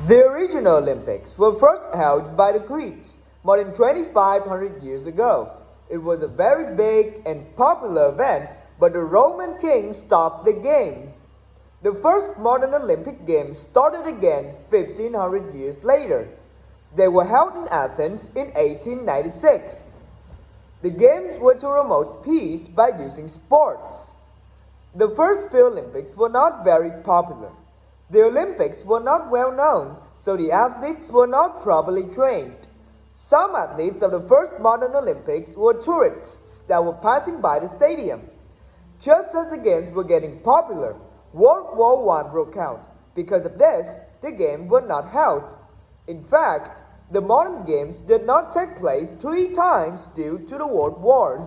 The original Olympics were first held by the Greeks more than 2,500 years ago. It was a very big and popular event, but the Roman kings stopped the games. The first modern Olympic Games started again 1,500 years later. They were held in Athens in 1896. The games were to promote peace by using sports. The first few Olympics were not very popular. The Olympics were not well known, so the athletes were not properly trained. Some athletes of the first modern Olympics were tourists that were passing by the stadium. Just as the games were getting popular, World War I broke out. Because of this, the games were not held. In fact, the modern games did not take place 3 times due to the world wars.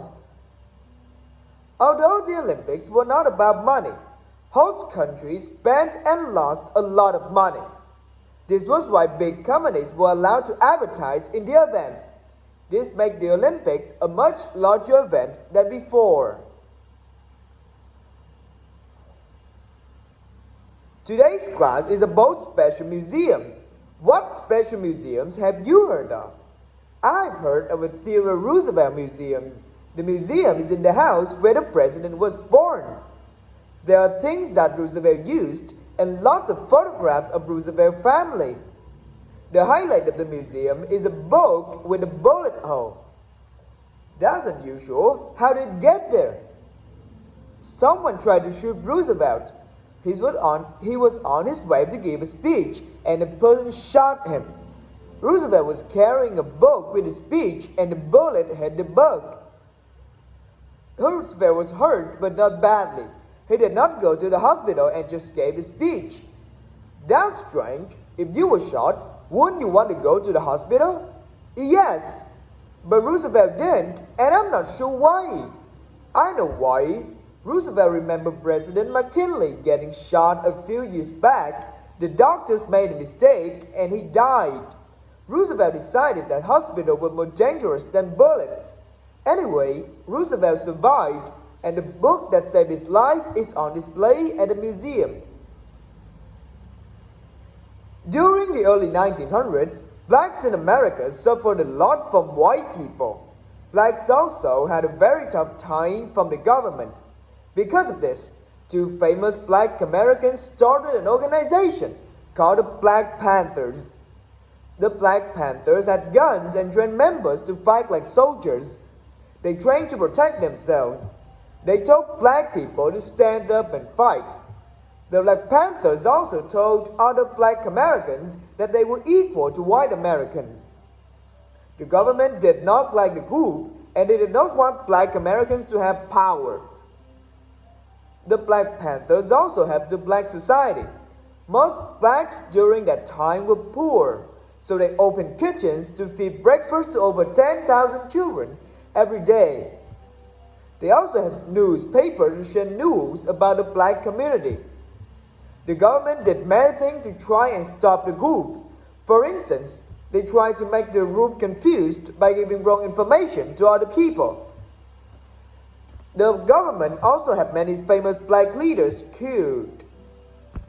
Although the Olympics were not about money, host countries spent and lost a lot of money. This was why big companies were allowed to advertise in the event. This made the Olympics a much larger event than before. Today's class is about special museums. What special museums have you heard of? I've heard of the Theodore Roosevelt Museum. The museum is in the house where the president was born. There are things that Roosevelt used and lots of photographs of Roosevelt family. The highlight of the museum is a book with a bullet hole. That's unusual. How did it get there? Someone tried to shoot Roosevelt. He was on his way to give a speech and a person shot him. Roosevelt was carrying a book with a speech and the bullet hit the book. Roosevelt was hurt but not badly. He did not go to the hospital and just gave a speech. That's strange. If you were shot, wouldn't you want to go to the hospital? Yes, but Roosevelt didn't, and I'm not sure why. I know why. Roosevelt remembered President McKinley getting shot a few years back. The doctors made a mistake and he died. Roosevelt decided that hospitals were more dangerous than bullets. Anyway, Roosevelt survived, and the book that saved his life is on display at the museum. During the early 1900s, blacks in America suffered a lot from white people. Blacks also had a very tough time from the government. Because of this, 2 famous black Americans started an organization called the Black Panthers. The Black Panthers had guns and trained members to fight like soldiers. They trained to protect themselves. They told black people to stand up and fight. The Black Panthers also told other black Americans that they were equal to white Americans. The government did not like the group, and they did not want black Americans to have power. The Black Panthers also helped the black society. Most blacks during that time were poor, so they opened kitchens to feed breakfast to over 10,000 children every day. They also have newspapers to share news about the black community. The government did many things to try and stop the group. For instance, they tried to make the group confused by giving wrong information to other people. The government also had many famous black leaders killed.